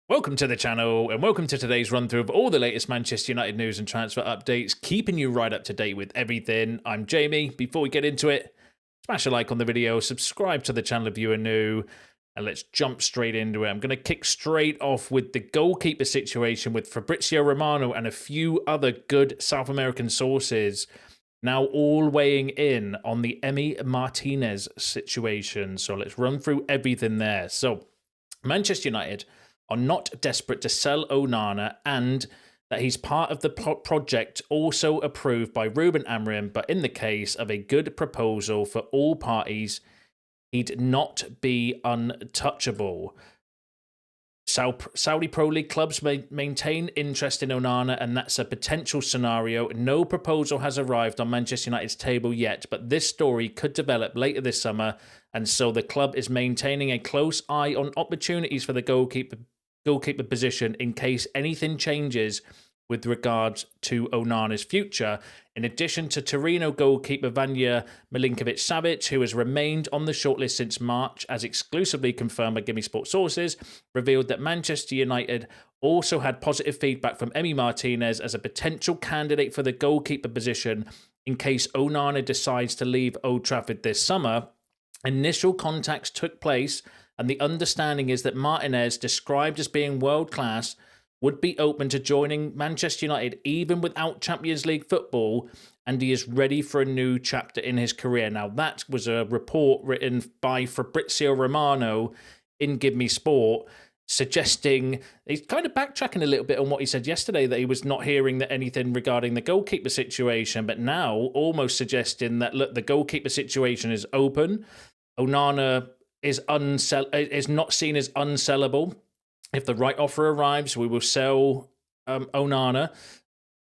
Welcome to the channel and welcome to today's run through of all the latest Manchester United news and transfer updates, keeping you right up to date with everything. I'm Jamie. Before we get into it, smash a like on the video, subscribe to the channel if you are new, and let's jump straight into it. I'm going to kick straight off with the goalkeeper situation with Fabrizio Romano and a few other good South American sources now all weighing in on the Emi Martinez situation. So let's run through everything there. So Manchester United are not desperate to sell Onana, and that he's part of the project also approved by Rúben Amorim, but in the case of a good proposal for all parties, he'd not be untouchable. Saudi Pro League clubs may maintain interest in Onana, and that's a potential scenario. No proposal has arrived on Manchester United's table yet, but this story could develop later this summer, and so the club is maintaining a close eye on opportunities for the goalkeeper position in case anything changes with regards to Onana's future. In addition to Torino goalkeeper Vanya Milinkovic-Savic, who has remained on the shortlist since March, as exclusively confirmed by Gimme Sport sources, revealed that Manchester United also had positive feedback from Emi Martinez as a potential candidate for the goalkeeper position in case Onana decides to leave Old Trafford this summer. Initial contacts took place, and the understanding is that Martinez, described as being world-class, would be open to joining Manchester United even without Champions League football, and he is ready for a new chapter in his career. Now, that was a report written by Fabrizio Romano in Give Me Sport, suggesting, he's kind of backtracking a little bit on what he said yesterday, that he was not hearing that anything regarding the goalkeeper situation, but now almost suggesting that, look, the goalkeeper situation is open. Onana is not seen as unsellable. If the right offer arrives, we will sell Onana.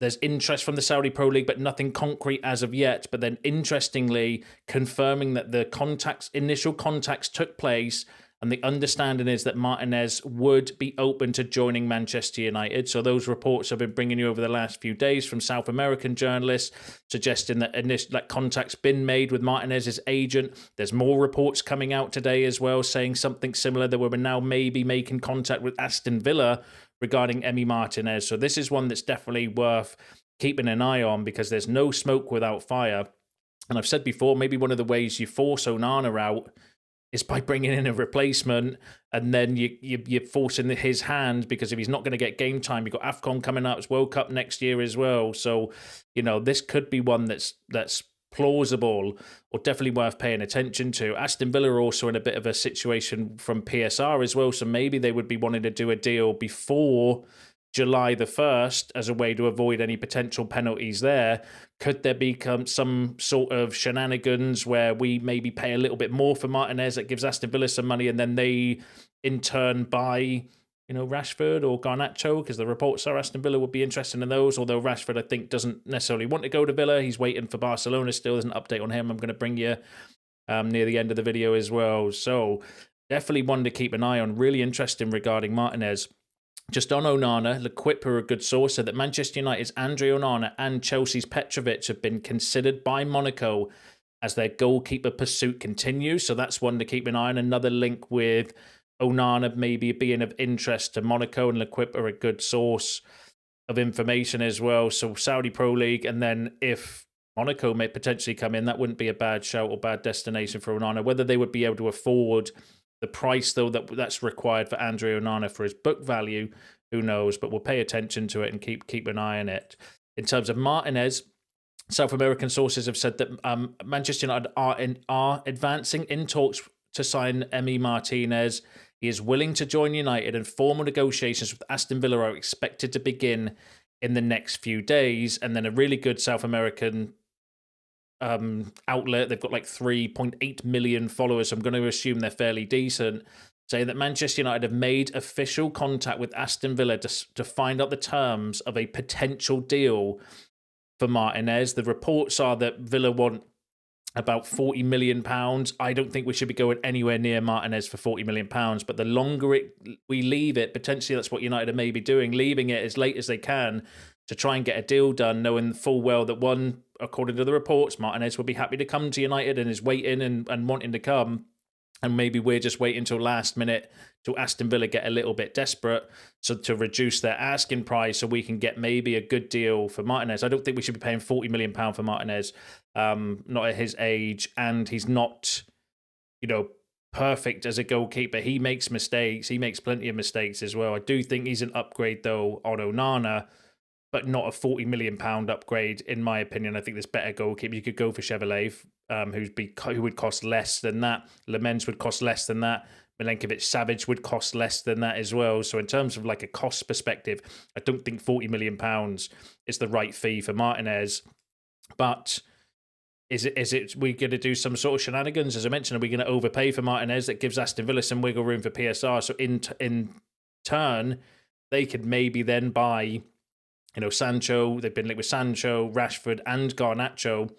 There's interest from the Saudi Pro League, but nothing concrete as of yet. But then, interestingly, confirming that the initial contacts took place, and the understanding is that Martinez would be open to joining Manchester United. So those reports have been bringing you over the last few days from South American journalists, suggesting that contact's been made with Martinez's agent. There's more reports coming out today as well, saying something similar, that we're now maybe making contact with Aston Villa regarding Emi Martinez. So this is one that's definitely worth keeping an eye on, because there's no smoke without fire. And I've said before, maybe one of the ways you force Onana out is by bringing in a replacement, and then you're forcing his hand, because if he's not going to get game time, you've got AFCON coming up, it's World Cup next year as well. So, this could be one that's plausible, or definitely worth paying attention to. Aston Villa are also in a bit of a situation from PSR as well, so maybe they would be wanting to do a deal before July the 1st as a way to avoid any potential penalties there. Could there become some sort of shenanigans where we maybe pay a little bit more for Martinez that gives Aston Villa some money, and then they in turn buy, Rashford or Garnacho, because the reports are Aston Villa would be interested in those, although Rashford, I think, doesn't necessarily want to go to Villa. He's waiting for Barcelona still. There's an update on him I'm going to bring you near the end of the video as well. So definitely one to keep an eye on. Really interesting regarding Martinez. Just on Onana, L'Equipe are a good source, so that Manchester United's Andre Onana and Chelsea's Petrovic have been considered by Monaco as their goalkeeper pursuit continues. So that's one to keep an eye on. Another link with Onana maybe being of interest to Monaco, and L'Equipe are a good source of information as well. So Saudi Pro League, and then if Monaco may potentially come in, that wouldn't be a bad shout or bad destination for Onana. Whether they would be able to afford the price, though, that's required for Andre Onana for his book value, who knows? But we'll pay attention to it and keep an eye on it. In terms of Martinez, South American sources have said that Manchester United are advancing in talks to sign Emi Martinez. He is willing to join United, and formal negotiations with Aston Villa are expected to begin in the next few days. And then a really good South American outlet, they've got like 3.8 million followers, so I'm going to assume they're fairly decent, saying that Manchester United have made official contact with Aston Villa to find out the terms of a potential deal for Martinez. The reports are that Villa want about £40 million. I don't think we should be going anywhere near Martinez for £40 million, but the longer we leave it, potentially that's what United are maybe doing, leaving it as late as they can to try and get a deal done, knowing full well that according to the reports, Martinez will be happy to come to United and is waiting and wanting to come. And maybe we're just waiting until last minute till Aston Villa get a little bit desperate, so to reduce their asking price so we can get maybe a good deal for Martinez. I don't think we should be paying £40 million for Martinez, not at his age, and he's not, perfect as a goalkeeper. He makes mistakes. He makes plenty of mistakes as well. I do think he's an upgrade, though, on Onana, but not a £40 million upgrade, in my opinion. I think there's better goalkeeper. You could go for Chevrolet, who would cost less than that. Lemens would cost less than that. Milinkovic-Savic would cost less than that as well. So in terms of like a cost perspective, I don't think £40 million is the right fee for Martinez. But is it we going to do some sort of shenanigans? As I mentioned, are we going to overpay for Martinez that gives Aston Villa some wiggle room for PSR? So in turn, they could maybe then buy, Sancho. They've been linked with Sancho, Rashford, and Garnacho.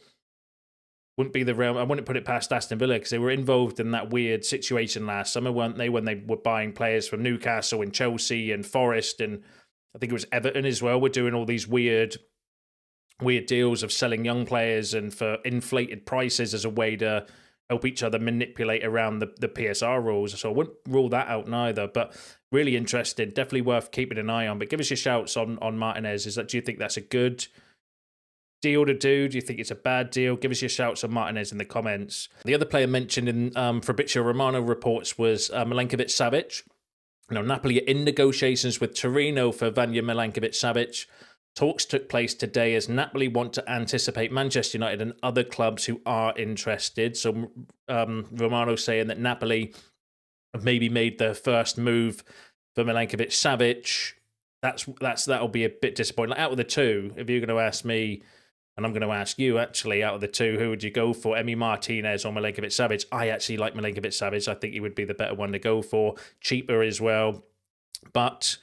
Wouldn't be the realm. I wouldn't put it past Aston Villa, because they were involved in that weird situation last summer, weren't they? When they were buying players from Newcastle and Chelsea and Forest, and I think it was Everton as well. We're doing all these weird deals of selling young players and for inflated prices as a way to help each other manipulate around the PSR rules. So I wouldn't rule that out neither, but really interested, definitely worth keeping an eye on. But give us your shouts on Martinez. Do you think that's a good deal to do? Do you think it's a bad deal? Give us your shouts on Martinez in the comments. The other player mentioned in Fabrizio Romano reports was Milinkovic-Savic. Napoli are in negotiations with Torino for Vanya Milinkovic-Savic. Talks took place today as Napoli want to anticipate Manchester United and other clubs who are interested. So Romano saying that Napoli have maybe made their first move for Milinkovic-Savic. That'll be a bit disappointing. Like, out of the two, if you're going to ask me, and I'm going to ask you actually, out of the two, who would you go for, Emi Martinez or Milinkovic-Savic? I actually like Milinkovic-Savic. I think he would be the better one to go for. Cheaper as well. But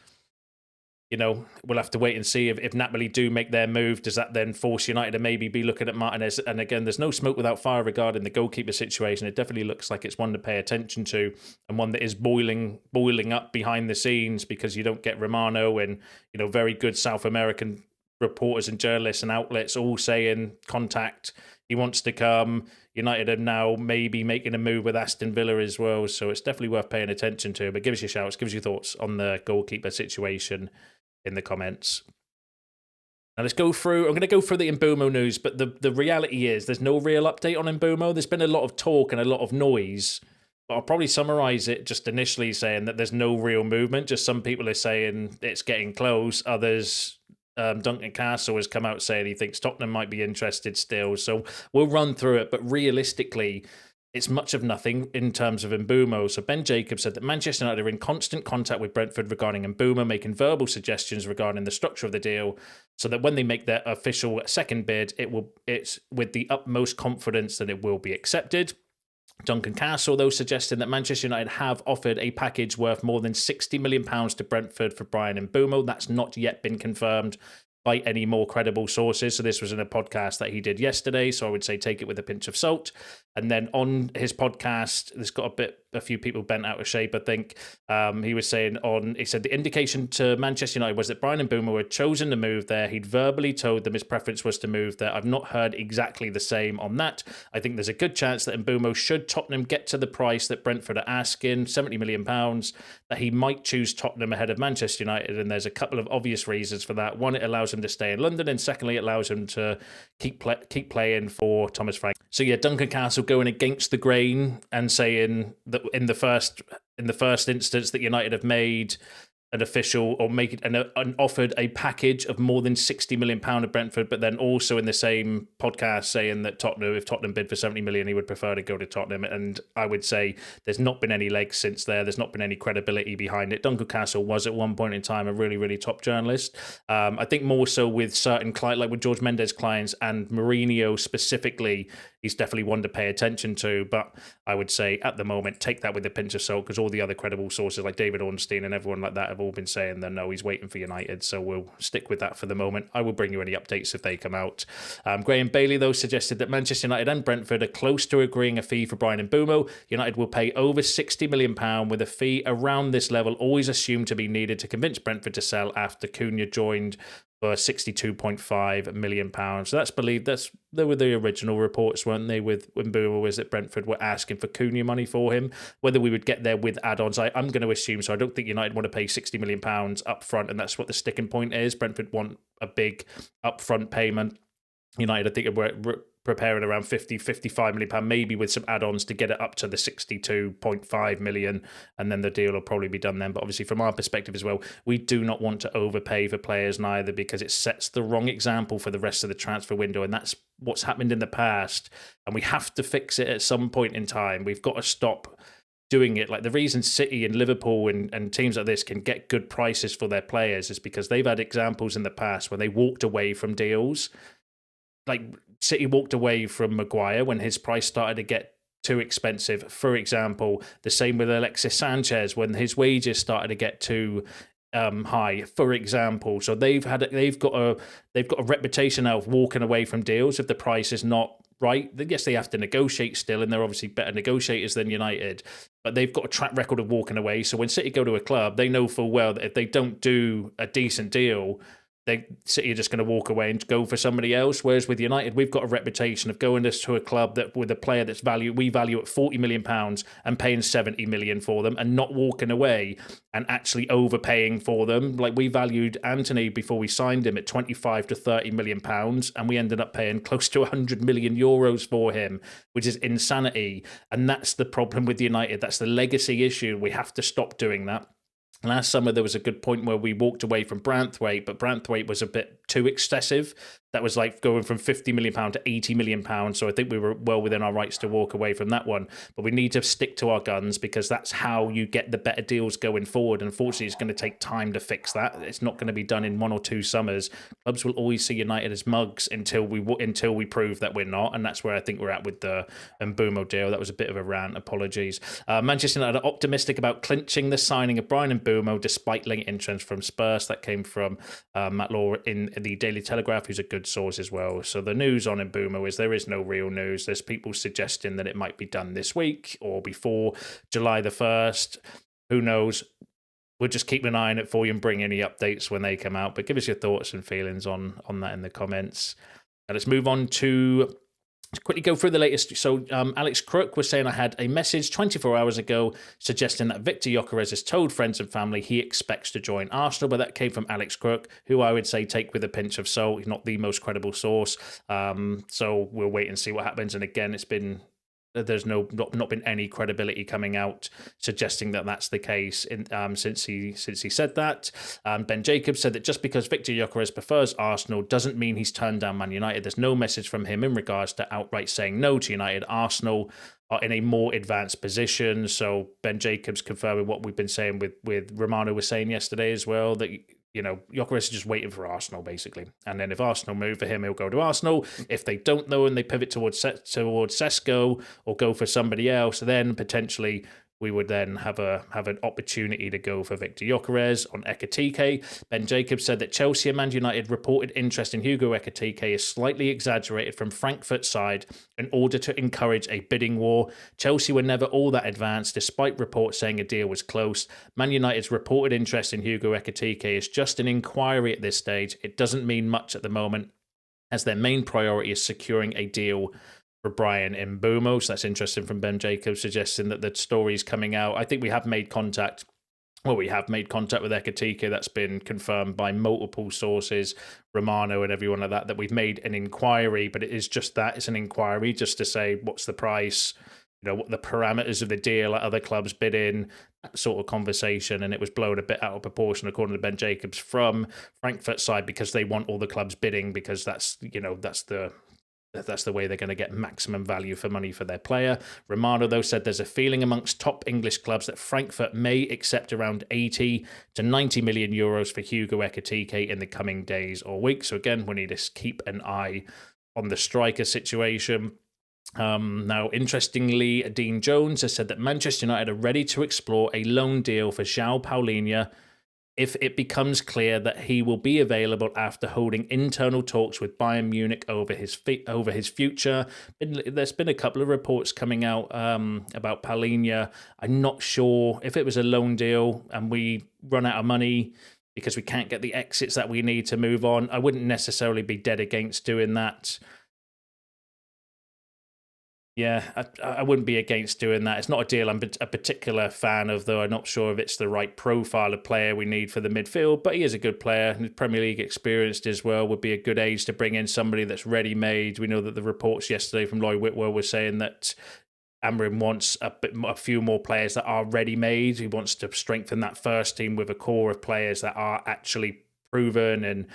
we'll have to wait and see if Napoli do make their move. Does that then force United to maybe be looking at Martinez? And again, there's no smoke without fire regarding the goalkeeper situation. It definitely looks like it's one to pay attention to, and one that is boiling up behind the scenes, because you don't get Romano and very good South American reporters and journalists and outlets all saying contact. He wants to come. United are now maybe making a move with Aston Villa as well. So it's definitely worth paying attention to. But give us your shouts, give us your thoughts on the goalkeeper situation in the comments. Now let's go through. I'm going to go through the Mbeumo news, but the reality is there's no real update on Mbeumo. There's been a lot of talk and a lot of noise, but I'll probably summarize it just initially saying that there's no real movement. Just some people are saying it's getting close. Others, Duncan Castle has come out saying he thinks Tottenham might be interested still. So we'll run through it, but realistically, it's much of nothing in terms of Mbeumo. So Ben Jacobs said that Manchester United are in constant contact with Brentford regarding Mbeumo, making verbal suggestions regarding the structure of the deal, so that when they make their official second bid, it's with the utmost confidence that it will be accepted. Duncan Castle, though, suggesting that Manchester United have offered a package worth more than £60 million to Brentford for Bryan Mbeumo. That's not yet been confirmed by any more credible sources. So this was in a podcast that he did yesterday. So I would say take it with a pinch of salt. And then on his podcast, there's got a few people bent out of shape, I think. He said the indication to Manchester United was that Bryan Mbeumo had chosen to move there. He'd verbally told them his preference was to move there. I've not heard exactly the same on that. I think there's a good chance that Mbeumo, should Tottenham get to the price that Brentford are asking, £70 million, that he might choose Tottenham ahead of Manchester United. And there's a couple of obvious reasons for that. One, it allows him to stay in London, and secondly, it allows him to keep playing for Thomas Frank. So yeah, Duncan Castle going against the grain and saying that in the first instance that United have made an official or make it and offered a package of more than £60 million at Brentford, but then also in the same podcast saying that if Tottenham bid for 70 million, he would prefer to go to Tottenham. And I would say there's not been any legs since there. There's not been any credibility behind it. Duncan Castle was at one point in time a really, really top journalist. I think more so with certain clients, like with George Mendes clients and Mourinho specifically, he's definitely one to pay attention to. But I would say at the moment, take that with a pinch of salt, because all the other credible sources like David Ornstein and everyone like that have all been saying that no, he's waiting for United. So we'll stick with that for the moment. I will bring you any updates if they come out. Graham Bailey, though, suggested that Manchester United and Brentford are close to agreeing a fee for Bryan Mbeumo. United will pay over £60 million, with a fee around this level always assumed to be needed to convince Brentford to sell after Cunha joined for £62.5 million. So that's believed. They were the original reports, weren't they? With Mbeumo was that Brentford were asking for Cunha money for him. Whether we would get there with add-ons, I'm going to assume so. I don't think United want to pay £60 million up front, and that's what the sticking point is. Brentford want a big upfront payment. United, I think, we're preparing around 55 million pound, maybe with some add-ons to get it up to the 62.5 million, and then the deal will probably be done then. But obviously, from our perspective as well, we do not want to overpay for players neither, because it sets the wrong example for the rest of the transfer window, and that's what's happened in the past, and we have to fix it at some point in time. We've got to stop doing it. Like, the reason City and Liverpool and teams like this can get good prices for their players is because they've had examples in the past where they walked away from deals. Like, City walked away from Maguire when his price started to get too expensive, for example. The same with Alexis Sanchez when his wages started to get too high, for example. So they've got a reputation now of walking away from deals if the price is not right. Yes, they have to negotiate still, and they're obviously better negotiators than United, but they've got a track record of walking away. So when City go to a club, they know full well that if they don't do a decent deal, City are just going to walk away and go for somebody else. Whereas with United, we've got a reputation of going to a club that with a player that's we value at £40 million and paying 70 million for them, and not walking away and actually overpaying for them. Like, we valued Anthony before we signed him at 25 to 30 million pounds, and we ended up paying close to 100 million euros for him, which is insanity. And that's the problem with United. That's the legacy issue. We have to stop doing that. Last summer, there was a good point where we walked away from Branthwaite, but Branthwaite was a bit too excessive. That was like going from £50 million to £80 million. So I think we were well within our rights to walk away from that one. But we need to stick to our guns, because that's how you get the better deals going forward. Unfortunately, it's going to take time to fix that. It's not going to be done in 1 or 2 summers. Clubs will always see United as mugs until we prove that we're not. And that's where I think we're at with the Mbeumo deal. That was a bit of a rant. Apologies. Manchester United are optimistic about clinching the signing of Bryan Mbeumo despite late interest from Spurs. That came from Matt Law in the Daily Telegraph, who's a good source as well. So the news on Mbeumo is there is no real news. There's people suggesting that it might be done this week or before July the 1st. Who knows? We'll just keep an eye on it for you and bring any updates when they come out. But give us your thoughts and feelings on that in the comments. Now let's move on to quickly go through the latest. So Alex Crook was saying, I had a message 24 hours ago suggesting that Victor Gyokeres has told friends and family he expects to join Arsenal, but that came from Alex Crook, who I would say take with a pinch of salt. He's not the most credible source. So we'll wait and see what happens. And again, there's not been any credibility coming out suggesting that that's the case since he said that. Ben Jacobs said that just because Victor Gyokeres prefers Arsenal doesn't mean he's turned down Man United. There's no message from him in regards to outright saying no to United. Arsenal are in a more advanced position. So Ben Jacobs confirming what we've been saying with Romano was saying yesterday as well, that Gyokeres is just waiting for Arsenal, basically. And then if Arsenal move for him, he'll go to Arsenal. If they don't, though, and they pivot towards Sesko or go for somebody else, then potentially we would then have an opportunity to go for Victor Gyokeres on Ekitike. Ben Jacobs said that Chelsea and Man United reported interest in Hugo Ekitike is slightly exaggerated from Frankfurt's side in order to encourage a bidding war. Chelsea were never all that advanced, despite reports saying a deal was close. Man United's reported interest in Hugo Ekitike is just an inquiry at this stage. It doesn't mean much at the moment, as their main priority is securing a deal for Bryan Mbeumo. So that's interesting from Ben Jacobs, suggesting that the story's coming out. I think we have made contact. Well, we have made contact with Ekitike. That's been confirmed by multiple sources, Romano and everyone like that we've made an inquiry, but it is just that. It's an inquiry just to say what's the price, what the parameters of the deal, other clubs bid in, that sort of conversation. And it was blown a bit out of proportion, according to Ben Jacobs, from Frankfurt's side, because they want all the clubs bidding, because that's the way they're going to get maximum value for money for their player. Romano, though, said there's a feeling amongst top English clubs that Frankfurt may accept around 80 to 90 million euros for Hugo Ekitike in the coming days or weeks. So again, we need to keep an eye on the striker situation. Now, interestingly, Dean Jones has said that Manchester United are ready to explore a loan deal for Joao Palhinha if it becomes clear that he will be available after holding internal talks with Bayern Munich over his future. There's been a couple of reports coming out about Palhinha. I'm not sure if it was a loan deal and we run out of money, because we can't get the exits that we need to move on. I wouldn't necessarily be dead against doing that. Yeah, I wouldn't be against doing that. It's not a deal I'm a particular fan of, though. I'm not sure if it's the right profile of player we need for the midfield, but he is a good player. And Premier League experienced as well. Would be a good age to bring in somebody that's ready-made. We know that the reports yesterday from Lloyd Whitwell were saying that Amorim wants a few more players that are ready-made. He wants to strengthen that first team with a core of players that are actually proven and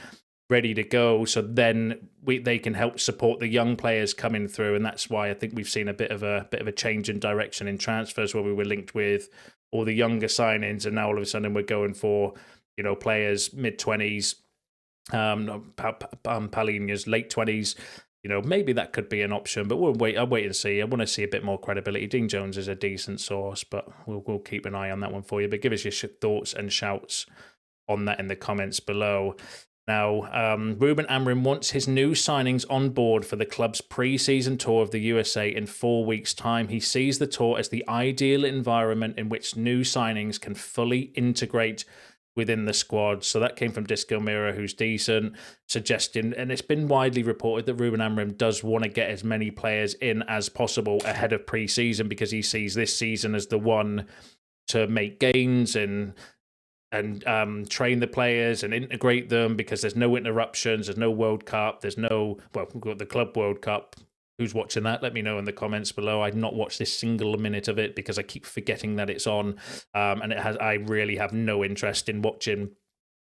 ready to go, so then they can help support the young players coming through, and that's why I think we've seen a bit of a change in direction in transfers, where we were linked with all the younger signings, and now all of a sudden we're going for players mid-20s, Palhinha's late 20s. Maybe that could be an option, but I'll wait and see. I want to see a bit more credibility. Dean Jones is a decent source, but we'll keep an eye on that one for you. But give us your thoughts and shouts on that in the comments below. Now, Rúben Amorim wants his new signings on board for the club's pre-season tour of the USA in 4 weeks' time. He sees the tour as the ideal environment in which new signings can fully integrate within the squad. So that came from Disco Mirror, who's decent, suggesting, and it's been widely reported that Rúben Amorim does want to get as many players in as possible ahead of pre-season, because he sees this season as the one to make gains and train the players and integrate them, because there's no interruptions, there's no World Cup, we've got the Club World Cup. Who's watching that? Let me know in the comments below. I've not watched this single minute of it because I keep forgetting that it's on, and I really have no interest in watching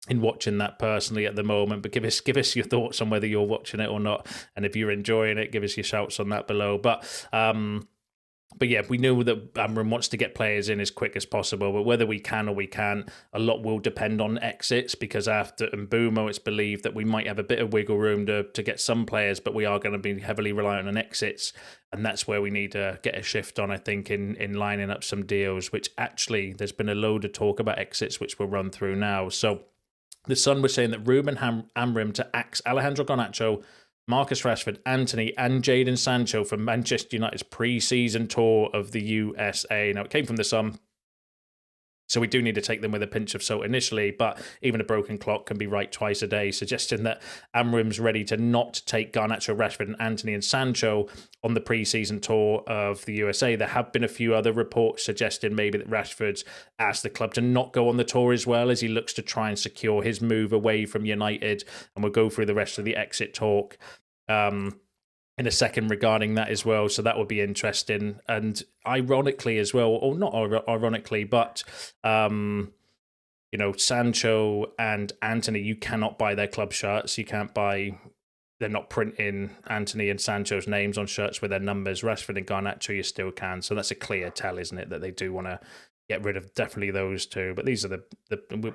that personally at the moment. But give us your thoughts on whether you're watching it or not, and if you're enjoying it, give us your shouts on that below. But yeah, we know that Amorim wants to get players in as quick as possible, but whether we can or we can't, a lot will depend on exits, because after Mbeumo, it's believed that we might have a bit of wiggle room to get some players, but we are going to be heavily reliant on exits, and that's where we need to get a shift on, I think, in lining up some deals, which actually there's been a load of talk about exits, which we'll run through now. So the Sun was saying that Rúben Amorim to axe Alejandro Garnacho, Marcus Rashford, Antony, and Jadon Sancho from Manchester United's pre-season tour of the USA. Now, it came from the Sun, so we do need to take them with a pinch of salt initially, but even a broken clock can be right twice a day, suggesting that Amorim's ready to not take Garnacho, Rashford, and Antony and Sancho on the pre-season tour of the USA. There have been a few other reports suggesting maybe that Rashford's asked the club to not go on the tour as well, as he looks to try and secure his move away from United, and we'll go through the rest of the exit talk in a second regarding that as well. So that would be interesting. And ironically as well, or not ironically, but Sancho and Antony, you cannot buy their club shirts. You can't buy, they're not printing Antony and Sancho's names on shirts with their numbers. Rashford and Garnacho, you still can. So that's a clear tell, isn't it, that they do want to get rid of definitely those two. But these are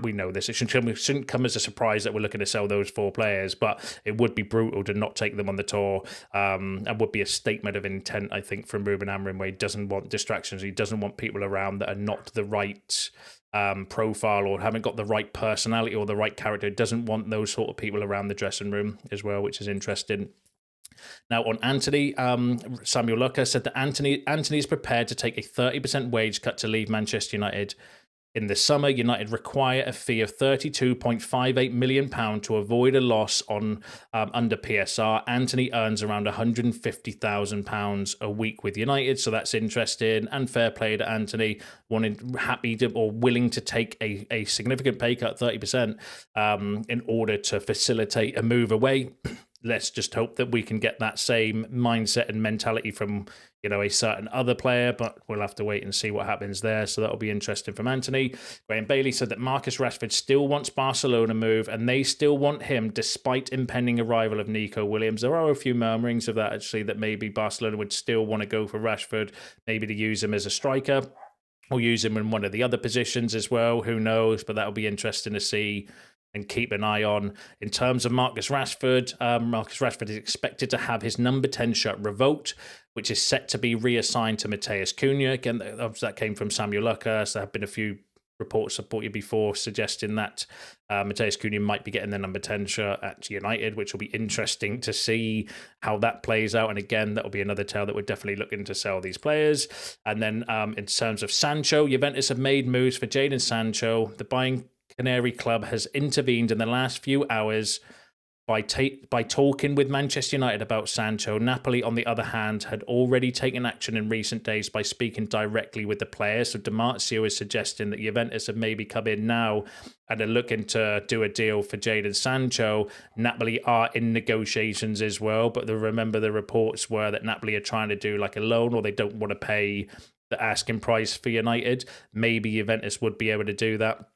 we know this. It shouldn't come as a surprise that we're looking to sell those 4 players, but it would be brutal to not take them on the tour, and would be a statement of intent, I think, from Rúben Amorim, where he doesn't want distractions. He doesn't want people around that are not the right profile or haven't got the right personality or the right character. He doesn't want those sort of people around the dressing room as well, which is interesting. Now, on Antony, Samuel Lucker said that Antony is prepared to take a 30% wage cut to leave Manchester United. In the summer, United require a fee of £32.58 million to avoid a loss on under PSR. Antony earns around £150,000 a week with United, so that's interesting. And fair play to Antony, willing to take a significant pay cut, 30%, in order to facilitate a move away. Let's just hope that we can get that same mindset and mentality from, a certain other player, but we'll have to wait and see what happens there. So that'll be interesting from Antony. Graham Bailey said that Marcus Rashford still wants Barcelona move, and they still want him despite impending arrival of Nico Williams. There are a few murmurings of that, actually, that maybe Barcelona would still want to go for Rashford, maybe to use him as a striker or use him in one of the other positions as well. Who knows? But that'll be interesting to see and keep an eye on. In terms of Marcus Rashford is expected to have his number 10 shirt revoked, which is set to be reassigned to Matheus Cunha. Again, that came from Samuel Lucker. So there have been a few reports supported before suggesting that Matheus Cunha might be getting the number 10 shirt at United, which will be interesting to see how that plays out. And again, that will be another tell that we're definitely looking to sell these players. And then in terms of Sancho, Juventus have made moves for Jadon Sancho. The buying Canary club has intervened in the last few hours by talking with Manchester United about Sancho. Napoli, on the other hand, had already taken action in recent days by speaking directly with the player. So Di Marzio is suggesting that Juventus have maybe come in now and are looking to do a deal for Jadon Sancho. Napoli are in negotiations as well, but remember the reports were that Napoli are trying to do like a loan, or they don't want to pay the asking price for United. Maybe Juventus would be able to do that.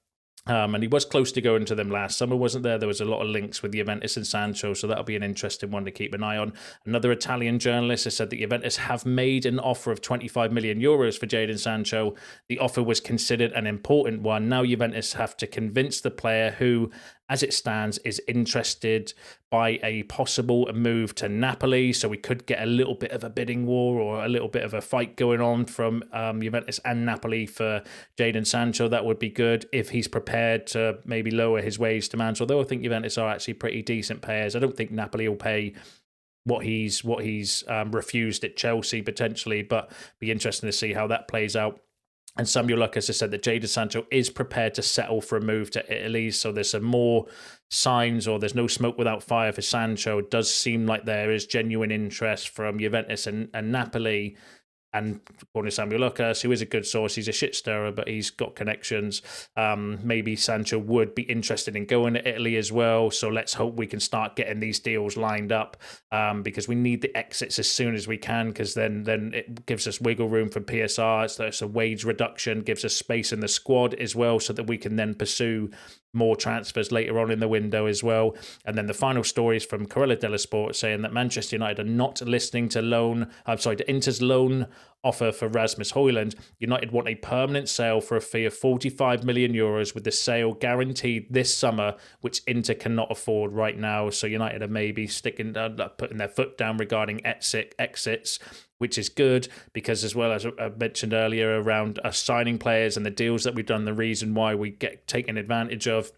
And he was close to going to them last summer, wasn't there? There was a lot of links with Juventus and Sancho, so that'll be an interesting one to keep an eye on. Another Italian journalist has said that Juventus have made an offer of 25 million euros for Jadon Sancho. The offer was considered an important one. Now Juventus have to convince the player, who, as it stands, is interested by a possible move to Napoli. So we could get a little bit of a bidding war or a little bit of a fight going on from Juventus and Napoli for Jadon Sancho. That would be good if he's prepared to maybe lower his wage demands. Although I think Juventus are actually pretty decent payers. I don't think Napoli will pay what he's refused at Chelsea potentially, but be interesting to see how that plays out. And Samuel Lucas has said that Jadon Sancho is prepared to settle for a move to Italy. So there's some more signs, or there's no smoke without fire for Sancho. It does seem like there is genuine interest from Juventus and Napoli. And according to Samuel Lucas, who is a good source, he's a shit stirrer, but he's got connections. Maybe Sancho would be interested in going to Italy as well. So let's hope we can start getting these deals lined up, because we need the exits as soon as we can, because then it gives us wiggle room for PSR. It's a wage reduction, gives us space in the squad as well, so that we can then pursue more transfers later on in the window as well. And then the final story is from Corriere dello Sport, saying that Manchester United are not listening to Inter's loan offer for Rasmus Højlund. United want a permanent sale for a fee of 45 million euros, with the sale guaranteed this summer, which Inter cannot afford right now. So United are maybe putting their foot down regarding exits, which is good, because as well as I mentioned earlier around us signing players and the deals that we've done, the reason why we get taken advantage of,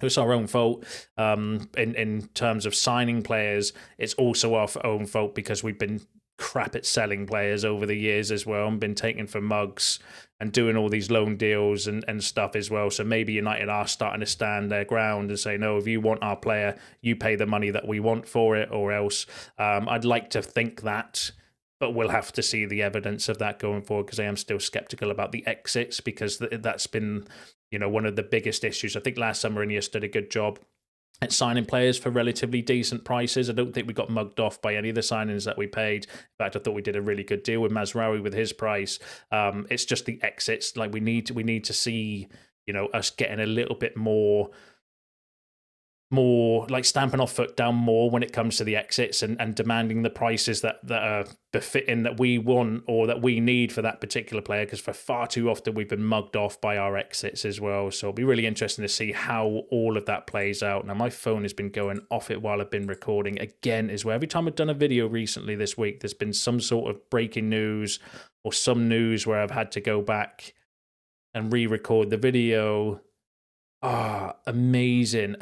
it's our own fault in terms of signing players. It's also our own fault because we've been crap at selling players over the years as well, and been taken for mugs and doing all these loan deals and stuff as well. So maybe United are starting to stand their ground and say, no, if you want our player, you pay the money that we want for it, or else. I'd like to think that, but we'll have to see the evidence of that going forward, because I am still skeptical about the exits, because that's been, one of the biggest issues. I think last summer Iniesta did a good job at signing players for relatively decent prices. I don't think we got mugged off by any of the signings that we paid. In fact, I thought we did a really good deal with Mazraoui with his price. It's just the exits. Like we need to see, us getting a little bit more like stamping our foot down more when it comes to the exits, and demanding the prices that are befitting, that we want or that we need for that particular player, because for far too often we've been mugged off by our exits as well. So it'll be really interesting to see how all of that plays out. Now, my phone has been going off it while I've been recording again as well. Every time I've done a video recently this week, there's been some sort of breaking news or some news where I've had to go back and re-record the video. Amazing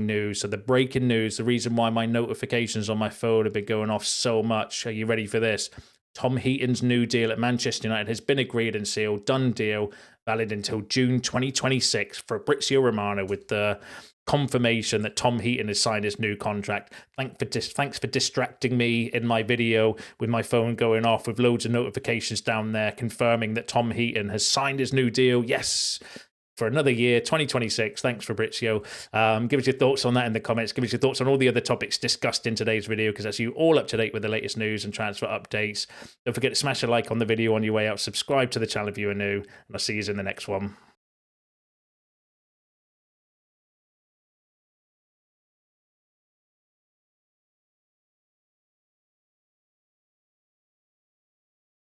news. So the breaking news, the reason why my notifications on my phone have been going off so much. Are you ready for this? Tom Heaton's new deal at Manchester United has been agreed and sealed. Done deal. Valid until June 2026 for Fabrizio Romano, with the confirmation that Tom Heaton has signed his new contract. Thanks for distracting me in my video with my phone going off with loads of notifications down there confirming that Tom Heaton has signed his new deal. Yes, for another year, 2026. Thanks, Fabrizio. Give us your thoughts on that in the comments. Give us your thoughts on all the other topics discussed in today's video, because that's you all up to date with the latest news and transfer updates. Don't forget to smash a like on the video on your way out. Subscribe to the channel if you are new, and I'll see you in the next one.